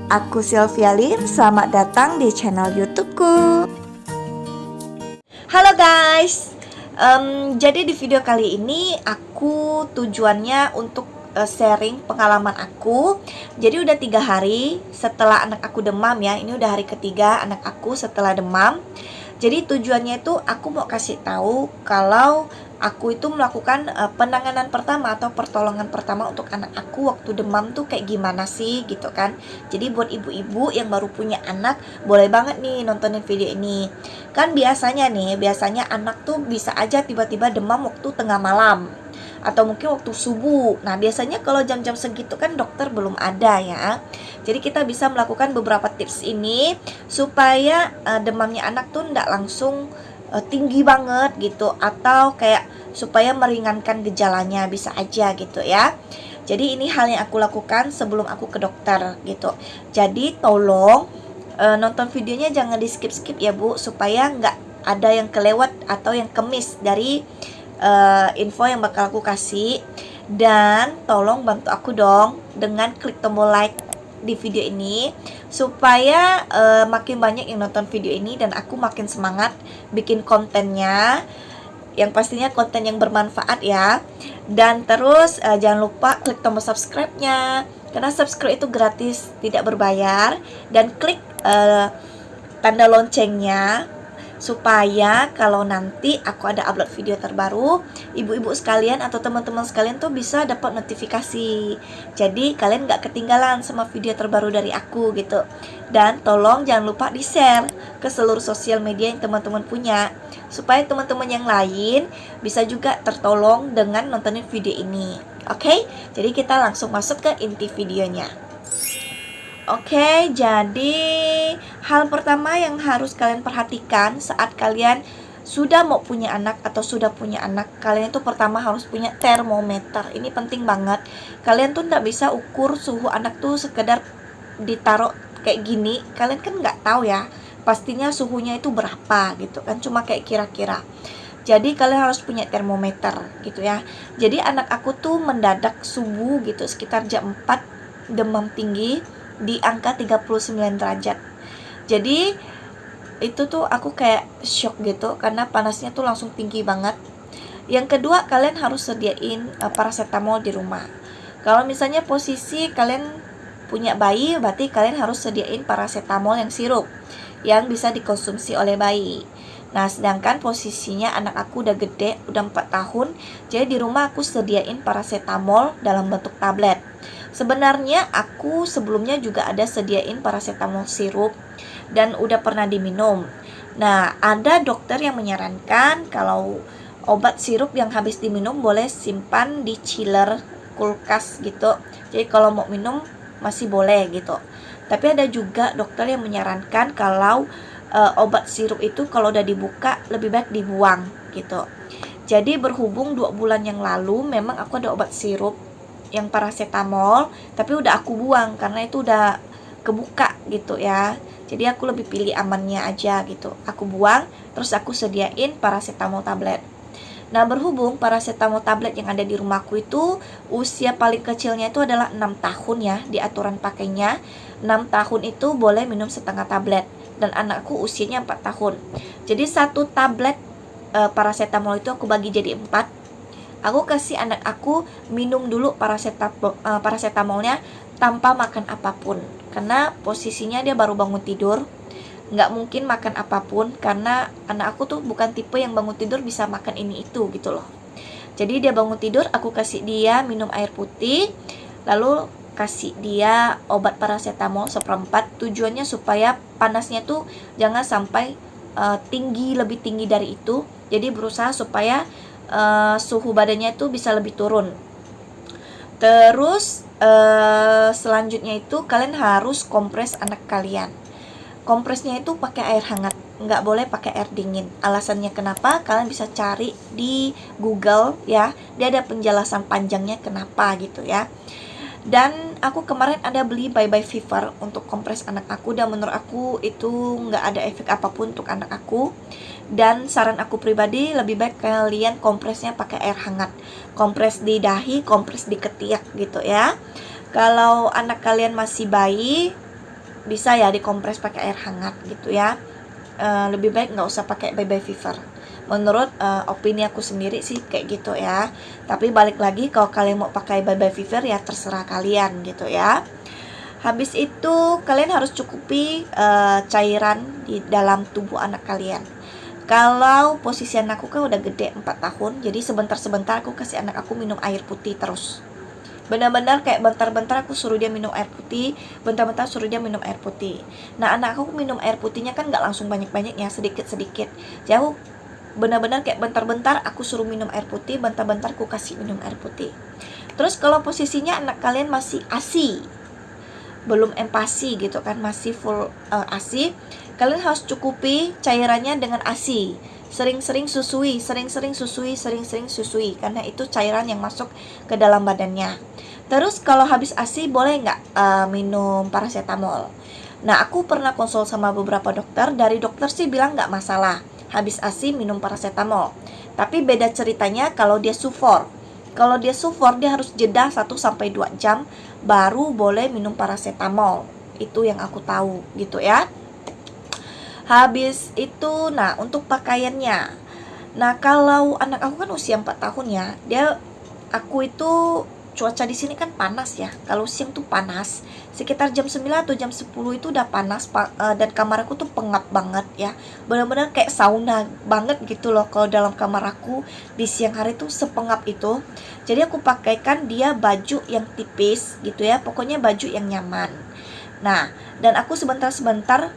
Aku Sylvia Lin, selamat datang di channel YouTubeku. Halo guys, jadi di video kali ini aku tujuannya untuk sharing pengalaman aku. Jadi udah 3 hari setelah anak aku demam ya. Ini udah hari ketiga anak aku setelah demam. Jadi tujuannya itu aku mau kasih tahu kalau aku itu melakukan penanganan pertama atau pertolongan pertama untuk anak aku waktu demam tuh kayak gimana sih gitu kan. Jadi buat ibu-ibu yang baru punya anak boleh banget nih nontonin video ini. Kan biasanya anak tuh bisa aja tiba-tiba demam waktu tengah malam atau mungkin waktu subuh. Nah biasanya kalau jam-jam segitu kan dokter belum ada ya. Jadi kita bisa melakukan beberapa tips ini supaya demamnya anak tuh tidak langsung tinggi banget gitu, atau kayak supaya meringankan gejalanya bisa aja gitu ya. Jadi ini hal yang aku lakukan sebelum aku ke dokter gitu. Jadi tolong nonton videonya jangan di skip-skip ya Bu, supaya nggak ada yang kelewat atau yang kemis dari info yang bakal aku kasih. Dan tolong bantu aku dong dengan klik tombol like di video ini supaya makin banyak yang nonton video ini dan aku makin semangat bikin kontennya, yang pastinya konten yang bermanfaat ya. Dan terus jangan lupa klik tombol subscribe-nya, karena subscribe itu gratis, tidak berbayar. Dan klik tanda loncengnya supaya kalau nanti aku ada upload video terbaru, ibu-ibu sekalian atau teman-teman sekalian tuh bisa dapat notifikasi. Jadi kalian gak ketinggalan sama video terbaru dari aku gitu. Dan tolong jangan lupa di share ke seluruh sosial media yang teman-teman punya, supaya teman-teman yang lain bisa juga tertolong dengan nontonin video ini. Oke, jadi kita langsung masuk ke inti videonya. Oke, jadi hal pertama yang harus kalian perhatikan saat kalian sudah mau punya anak atau sudah punya anak, kalian itu pertama harus punya termometer. Ini penting banget. Kalian tuh nggak bisa ukur suhu anak tuh sekedar ditaruh kayak gini. Kalian kan nggak tahu ya, pastinya suhunya itu berapa gitu kan, cuma kayak kira-kira. Jadi kalian harus punya termometer gitu ya. Jadi anak aku tuh mendadak subuh gitu sekitar jam 4 demam tinggi di angka 39 derajat. Jadi itu tuh aku kayak shock gitu karena panasnya tuh langsung tinggi banget. Yang kedua, kalian harus sediain paracetamol di rumah. Kalau misalnya posisi kalian punya bayi, berarti kalian harus sediain paracetamol yang sirup yang bisa dikonsumsi oleh bayi. Nah, sedangkan posisinya anak aku udah gede, udah 4 tahun. Jadi di rumah aku sediain paracetamol dalam bentuk tablet. Sebenarnya aku sebelumnya juga ada sediain paracetamol sirup dan udah pernah diminum. Nah, ada dokter yang menyarankan kalau obat sirup yang habis diminum boleh simpan di chiller kulkas gitu. Jadi kalau mau minum masih boleh gitu. Tapi ada juga dokter yang menyarankan kalau obat sirup itu kalau udah dibuka lebih baik dibuang gitu. Jadi berhubung 2 bulan yang lalu memang aku ada obat sirup yang paracetamol, tapi udah aku buang karena itu udah kebuka gitu ya. Jadi aku lebih pilih amannya aja gitu. Aku buang, terus aku sediain paracetamol tablet. Nah, berhubung paracetamol tablet yang ada di rumahku itu usia paling kecilnya itu adalah 6 tahun ya, di aturan pakainya 6 tahun itu boleh minum setengah tablet, dan anakku usianya 4 tahun. Jadi satu tablet paracetamol itu aku bagi jadi 4. Aku kasih anak aku minum dulu paracetamolnya tanpa makan apapun, karena posisinya dia baru bangun tidur, nggak mungkin makan apapun karena anak aku tuh bukan tipe yang bangun tidur bisa makan ini itu gitu loh. Jadi dia bangun tidur, aku kasih dia minum air putih, lalu kasih dia obat paracetamol seperempat. Tujuannya supaya panasnya tuh jangan sampai tinggi, lebih tinggi dari itu. Jadi berusaha supaya suhu badannya itu bisa lebih turun. Terus selanjutnya itu kalian harus kompres anak kalian. Kompresnya itu pakai air hangat, nggak boleh pakai air dingin. Alasannya kenapa? Kalian bisa cari di Google ya, dia ada penjelasan panjangnya kenapa gitu ya. Dan aku kemarin ada beli Bye Bye Fever untuk kompres anak aku, dan menurut aku itu nggak ada efek apapun untuk anak aku. Dan saran aku pribadi, lebih baik kalian kompresnya pakai air hangat. Kompres di dahi, kompres di ketiak gitu ya. Kalau anak kalian masih bayi, bisa ya dikompres pakai air hangat gitu ya. Lebih baik nggak usah pakai baby fever. Menurut opini aku sendiri sih kayak gitu ya. Tapi balik lagi, kalau kalian mau pakai baby fever ya terserah kalian gitu ya. Habis itu kalian harus cukupi cairan di dalam tubuh anak kalian. Kalau posisi anakku kan udah gede 4 tahun, jadi sebentar-sebentar aku kasih anak aku minum air putih terus. Benar-benar kayak bentar-bentar aku suruh dia minum air putih, bentar-bentar suruh dia minum air putih. Nah, anak aku minum air putihnya kan nggak langsung banyak-banyaknya, sedikit-sedikit. Jadi aku benar-benar kayak bentar-bentar aku suruh minum air putih, bentar-bentar aku kasih minum air putih. Terus kalau posisinya anak kalian masih ASI, belum empasi gitu kan, masih full ASI, kalian harus cukupi cairannya dengan ASI. Sering-sering susui, karena itu cairan yang masuk ke dalam badannya. Terus kalau habis ASI boleh nggak minum paracetamol? Nah, aku pernah konsul sama beberapa dokter. Dari dokter sih bilang nggak masalah habis ASI minum paracetamol. Tapi beda ceritanya kalau dia sufor. Kalau dia sufor, dia harus jeda 1-2 jam baru boleh minum paracetamol. Itu yang aku tahu gitu ya. Habis itu, nah untuk pakaiannya. Nah, kalau anak aku kan usia 4 tahun ya. Aku itu cuaca di sini kan panas ya. Kalau siang tuh panas. Sekitar jam 9 atau jam 10 itu udah panas, dan kamar aku tuh pengap banget ya. Benar-benar kayak sauna banget gitu loh kalau dalam kamar aku di siang hari tuh sepengap itu. Jadi aku pakaikan dia baju yang tipis gitu ya. Pokoknya baju yang nyaman. Nah, dan aku sebentar-sebentar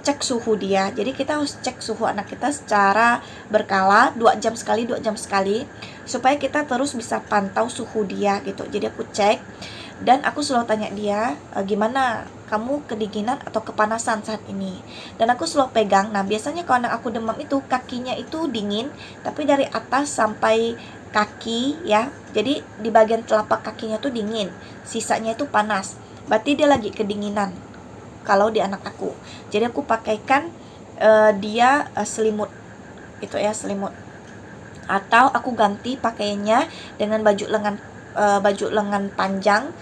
cek suhu dia. Jadi kita harus cek suhu anak kita secara berkala, 2 jam sekali, supaya kita terus bisa pantau suhu dia gitu. Jadi aku cek, dan aku selalu tanya dia, gimana kamu kedinginan atau kepanasan saat ini. Dan aku selalu pegang. Nah, biasanya kalau anak aku demam itu kakinya itu dingin, tapi dari atas sampai kaki ya. Jadi di bagian telapak kakinya tuh dingin, sisanya itu panas. Berarti dia lagi kedinginan kalau di anak aku. Jadi aku pakaikan dia selimut itu ya, selimut. Atau aku ganti pakaiannya dengan baju lengan panjang,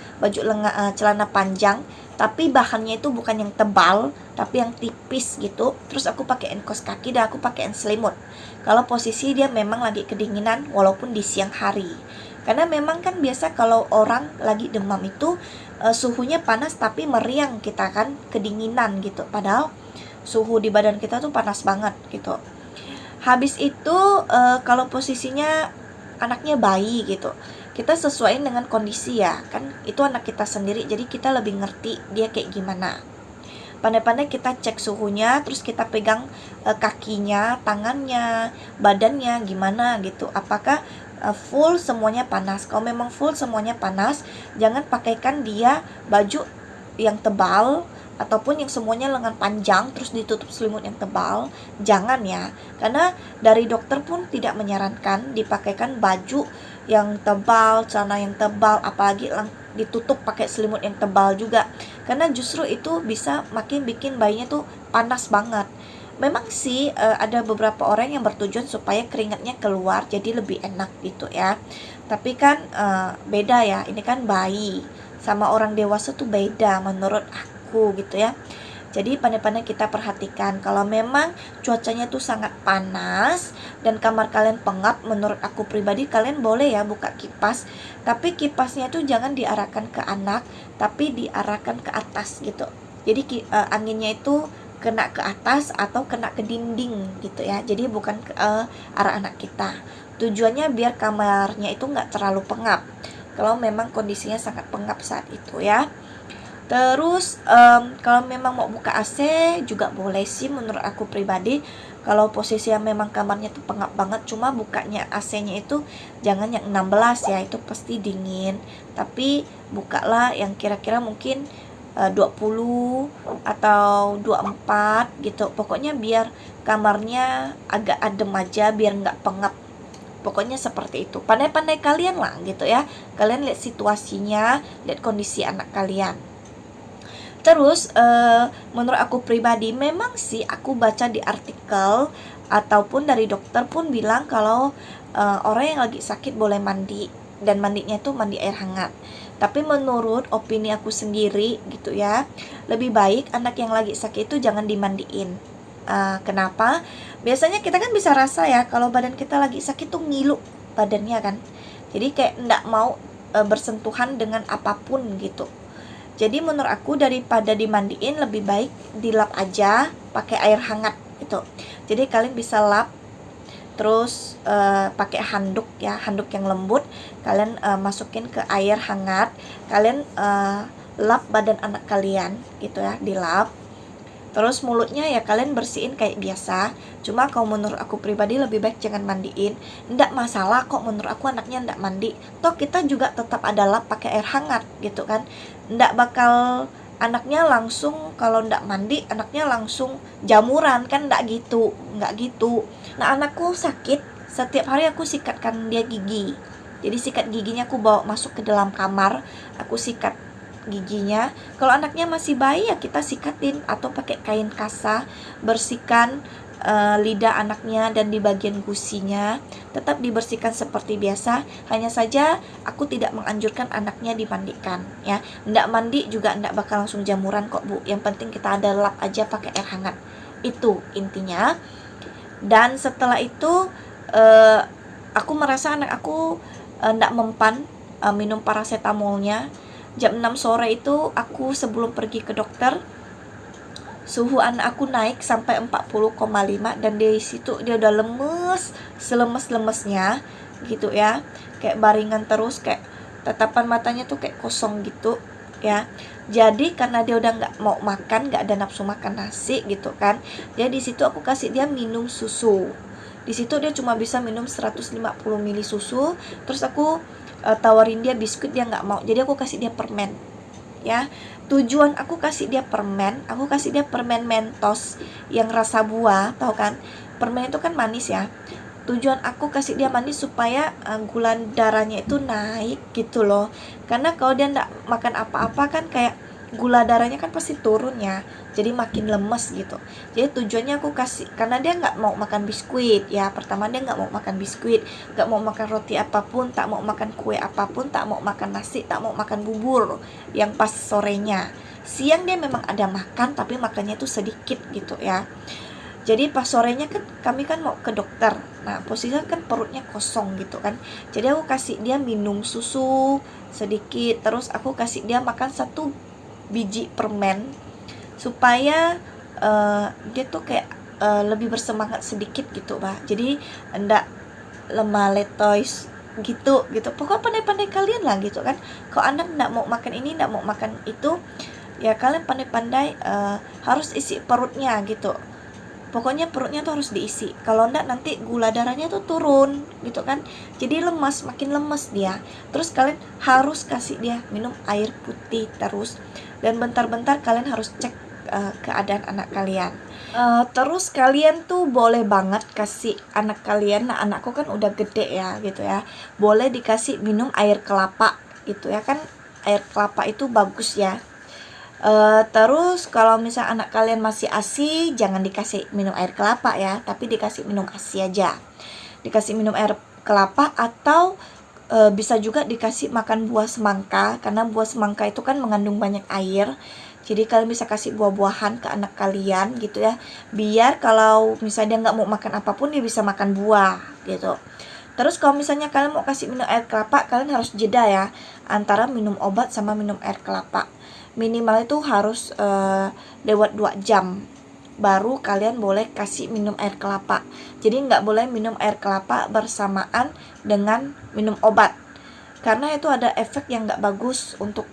celana panjang, tapi bahannya itu bukan yang tebal, tapi yang tipis gitu. Terus aku pakaiin kaos kaki dan aku pakaiin selimut. Kalau posisi dia memang lagi kedinginan walaupun di siang hari. Karena memang kan biasa kalau orang lagi demam itu suhunya panas tapi meriang, kita kan kedinginan gitu. Padahal suhu di badan kita tuh panas banget gitu. Habis itu kalau posisinya anaknya bayi gitu, kita sesuaiin dengan kondisi ya. Kan itu anak kita sendiri, jadi kita lebih ngerti dia kayak gimana. Pandai-pandai kita cek suhunya, terus kita pegang kakinya, tangannya, badannya gimana gitu. Apakah full semuanya panas? Kalau memang full semuanya panas, jangan pakaikan dia baju yang tebal ataupun yang semuanya lengan panjang terus ditutup selimut yang tebal. Jangan ya, karena dari dokter pun tidak menyarankan dipakaikan baju yang tebal, celana yang tebal, apalagi ditutup pakai selimut yang tebal juga, karena justru itu bisa makin bikin bayinya tuh panas banget. Memang sih ada beberapa orang yang bertujuan supaya keringatnya keluar jadi lebih enak gitu ya. Tapi kan beda ya, ini kan bayi sama orang dewasa tuh beda menurut aku gitu ya. Jadi pandai-pandai kita perhatikan. Kalau memang cuacanya tuh sangat panas dan kamar kalian pengap, menurut aku pribadi kalian boleh ya buka kipas. Tapi kipasnya tuh jangan diarahkan ke anak, tapi diarahkan ke atas gitu. Jadi anginnya itu kena ke atas atau kena ke dinding gitu ya. Jadi bukan ke arah anak kita. Tujuannya biar kamarnya itu nggak terlalu pengap. Kalau memang kondisinya sangat pengap saat itu ya. Terus kalau memang mau buka AC juga boleh sih menurut aku pribadi. Kalau posisi yang memang kamarnya tuh pengap banget, cuma bukanya AC-nya itu jangan yang 16 ya, itu pasti dingin. Tapi bukalah yang kira-kira mungkin 20 atau 24 gitu. Pokoknya biar kamarnya agak adem aja, biar nggak pengap. Pokoknya seperti itu. Pandai-pandai kalian lah gitu ya. Kalian lihat situasinya, lihat kondisi anak kalian. Terus menurut aku pribadi, memang sih aku baca di artikel ataupun dari dokter pun bilang kalau orang yang lagi sakit boleh mandi, dan mandinya itu mandi air hangat. Tapi menurut opini aku sendiri gitu ya, lebih baik anak yang lagi sakit itu jangan dimandiin. Kenapa? Biasanya kita kan bisa rasa ya kalau badan kita lagi sakit tuh ngilu badannya kan. Jadi kayak nggak mau bersentuhan dengan apapun gitu. Jadi menurut aku daripada dimandiin lebih baik dilap aja pakai air hangat gitu. Jadi kalian bisa lap, terus pakai handuk ya, handuk yang lembut, kalian masukin ke air hangat, kalian lap badan anak kalian gitu ya, dilap. Terus mulutnya ya kalian bersihin kayak biasa. Cuma kalau menurut aku pribadi lebih baik jangan mandiin. Nggak masalah kok menurut aku anaknya nggak mandi. Toh kita juga tetap ada lap pakai air hangat gitu kan. Nggak bakal anaknya langsung, kalau nggak mandi anaknya langsung jamuran kan, nggak gitu. Nah anakku sakit, setiap hari aku sikatkan dia gigi. Jadi sikat giginya aku bawa masuk ke dalam kamar, aku sikat giginya. Kalau anaknya masih bayi ya kita sikatin atau pakai kain kasa, bersihkan lidah anaknya dan di bagian gusinya tetap dibersihkan seperti biasa. Hanya saja aku tidak menganjurkan anaknya dimandikan ya. Nggak mandi juga nggak bakal langsung jamuran kok Bu. Yang penting kita ada lap aja pakai air hangat. Itu intinya. Dan setelah itu aku merasa anak aku nggak mempan minum paracetamolnya. Jam 6 sore itu aku sebelum pergi ke dokter, suhu anak aku naik sampai 40,5 dan di situ dia udah lemes, selemes-lemesnya gitu ya. Kayak baringan terus, kayak tatapan matanya tuh kayak kosong gitu ya. Jadi karena dia udah nggak mau makan, nggak ada nafsu makan nasi gitu kan. Jadi di situ aku kasih dia minum susu. Di situ dia cuma bisa minum 150 ml susu. Terus aku tawarin dia biskuit, dia nggak mau. Jadi aku kasih dia permen ya. Tujuan aku kasih dia permen, aku kasih dia permen Mentos yang rasa buah, tahu kan? Permen itu kan manis ya. Tujuan aku kasih dia manis supaya gula darahnya itu naik gitu loh. Karena kalau dia nggak makan apa-apa kan kayak gula darahnya kan pasti turun ya, jadi makin lemes gitu. Jadi tujuannya aku kasih, karena dia nggak mau makan biskuit ya. Pertama dia nggak mau makan biskuit, nggak mau makan roti apapun, tak mau makan kue apapun, tak mau makan nasi, tak mau makan bubur yang pas sorenya. Siang dia memang ada makan tapi makannya tuh sedikit gitu ya. Jadi pas sorenya kan kami kan mau ke dokter. Nah posisinya kan perutnya kosong gitu kan. Jadi aku kasih dia minum susu sedikit, terus aku kasih dia makan 1 biji permen supaya dia tuh kayak lebih bersemangat sedikit gitu Pak. Jadi enggak lemah letois gitu. Pokoknya pandai-pandai kalian lah gitu kan. Kalau anak enggak mau makan ini, enggak mau makan itu, ya kalian pandai-pandai harus isi perutnya gitu. Pokoknya perutnya tuh harus diisi. Kalau enggak nanti gula darahnya tuh turun gitu kan. Jadi lemas, makin lemes dia. Terus kalian harus kasih dia minum air putih terus. Dan bentar-bentar kalian harus cek keadaan anak kalian. Terus kalian tuh boleh banget kasih anak kalian, nah anakku kan udah gede ya gitu ya, boleh dikasih minum air kelapa gitu ya kan. Air kelapa itu bagus ya. Terus kalau misal anak kalian masih ASI, jangan dikasih minum air kelapa ya, tapi dikasih minum ASI aja. Dikasih minum air kelapa atau bisa juga dikasih makan buah semangka, karena buah semangka itu kan mengandung banyak air. Jadi kalian bisa kasih buah-buahan ke anak kalian gitu ya, biar kalau misalnya dia nggak mau makan apapun dia bisa makan buah gitu. Terus kalau misalnya kalian mau kasih minum air kelapa, kalian harus jeda ya antara minum obat sama minum air kelapa. Minimal itu harus lewat 2 jam baru kalian boleh kasih minum air kelapa. Jadi nggak boleh minum air kelapa bersamaan dengan minum obat, karena itu ada efek yang nggak bagus untuk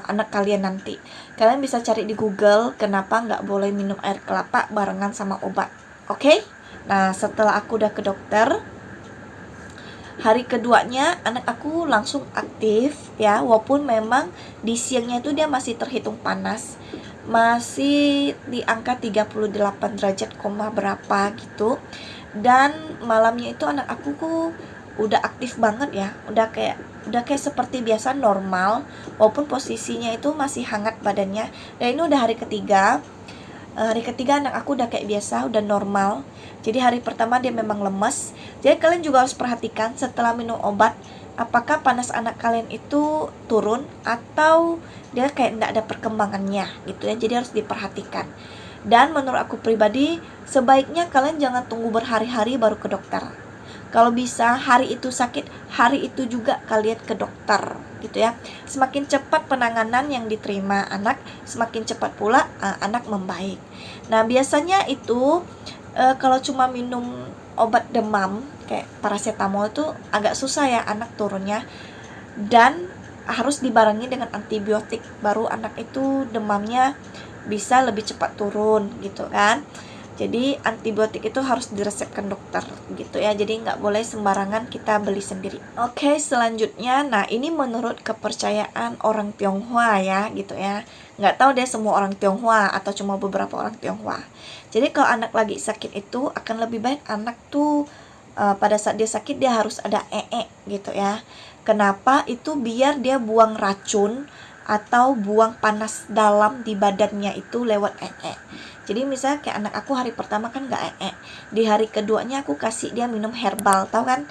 anak kalian nanti. Kalian bisa cari di Google kenapa nggak boleh minum air kelapa barengan sama obat. Oke? Nah setelah aku udah ke dokter, hari keduanya anak aku langsung aktif ya, walaupun memang di siangnya itu dia masih terhitung panas, masih di angka 38 derajat koma berapa gitu. Dan malamnya itu anak aku udah aktif banget ya, udah kayak seperti biasa normal, walaupun posisinya itu masih hangat badannya. Dan ini udah hari ketiga. Hari ketiga anak aku udah kayak biasa, udah normal. Jadi hari pertama dia memang lemes. Jadi kalian juga harus perhatikan setelah minum obat, apakah panas anak kalian itu turun atau dia kayak tidak ada perkembangannya gitu ya. Jadi harus diperhatikan. Dan menurut aku pribadi, sebaiknya kalian jangan tunggu berhari-hari baru ke dokter. Kalau bisa hari itu sakit, hari itu juga kalian ke dokter gitu ya. Semakin cepat penanganan yang diterima anak, semakin cepat pula anak membaik. Nah biasanya itu kalau cuma minum obat demam kayak paracetamol itu agak susah ya anak turunnya, dan harus dibarengi dengan antibiotik baru anak itu demamnya bisa lebih cepat turun gitu kan. Jadi antibiotik itu harus diresepkan dokter gitu ya. Jadi nggak boleh sembarangan kita beli sendiri. Oke, selanjutnya, nah ini menurut kepercayaan orang Tionghoa ya gitu ya. Nggak tahu deh semua orang Tionghoa atau cuma beberapa orang Tionghoa. Jadi kalau anak lagi sakit itu akan lebih baik anak tuh pada saat dia sakit dia harus ada gitu ya. Kenapa? Itu biar dia buang racun atau buang panas dalam di badannya itu lewat Jadi misalnya kayak anak aku hari pertama kan nggak di hari keduanya aku kasih dia minum herbal, tahu kan?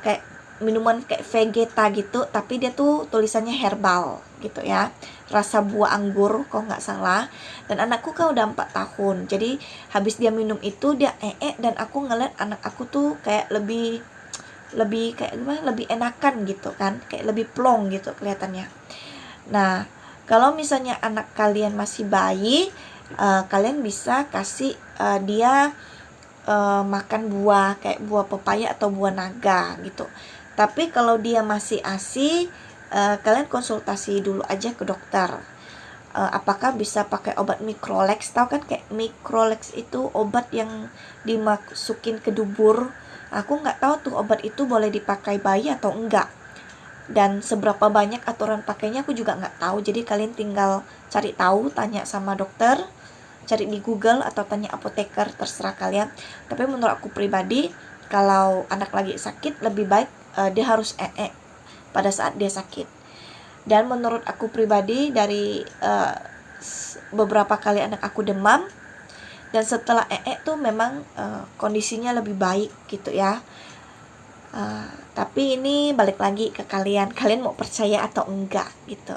Kayak minuman kayak Vegeta gitu, tapi dia tuh tulisannya herbal gitu ya, rasa buah anggur kok nggak salah. Dan anakku kan udah 4 tahun, jadi habis dia minum itu dia dan aku ngeliat anak aku tuh kayak lebih kayak gimana, lebih enakan gitu kan, kayak lebih plong gitu kelihatannya. Nah kalau misalnya anak kalian masih bayi, kalian bisa kasih dia makan buah kayak buah pepaya atau buah naga gitu. Tapi kalau dia masih ASI, kalian konsultasi dulu aja ke dokter. Apakah bisa pakai obat Microlex? Tahu kan kayak Microlex itu obat yang dimasukin ke dubur. Aku nggak tahu tuh obat itu boleh dipakai bayi atau enggak. Dan seberapa banyak aturan pakainya aku juga nggak tahu. Jadi kalian tinggal cari tahu, tanya sama dokter, cari di Google atau tanya apoteker, terserah kalian. Tapi menurut aku pribadi, kalau anak lagi sakit lebih baik dia harus pada saat dia sakit. Dan menurut aku pribadi dari beberapa kali anak aku demam, dan setelah tuh memang kondisinya lebih baik gitu ya. Tapi ini balik lagi ke kalian mau percaya atau enggak gitu.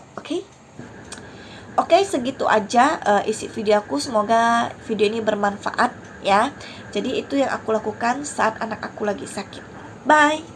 Oke, segitu aja isi video aku. Semoga video ini bermanfaat ya. Jadi itu yang aku lakukan saat anak aku lagi sakit. Bye.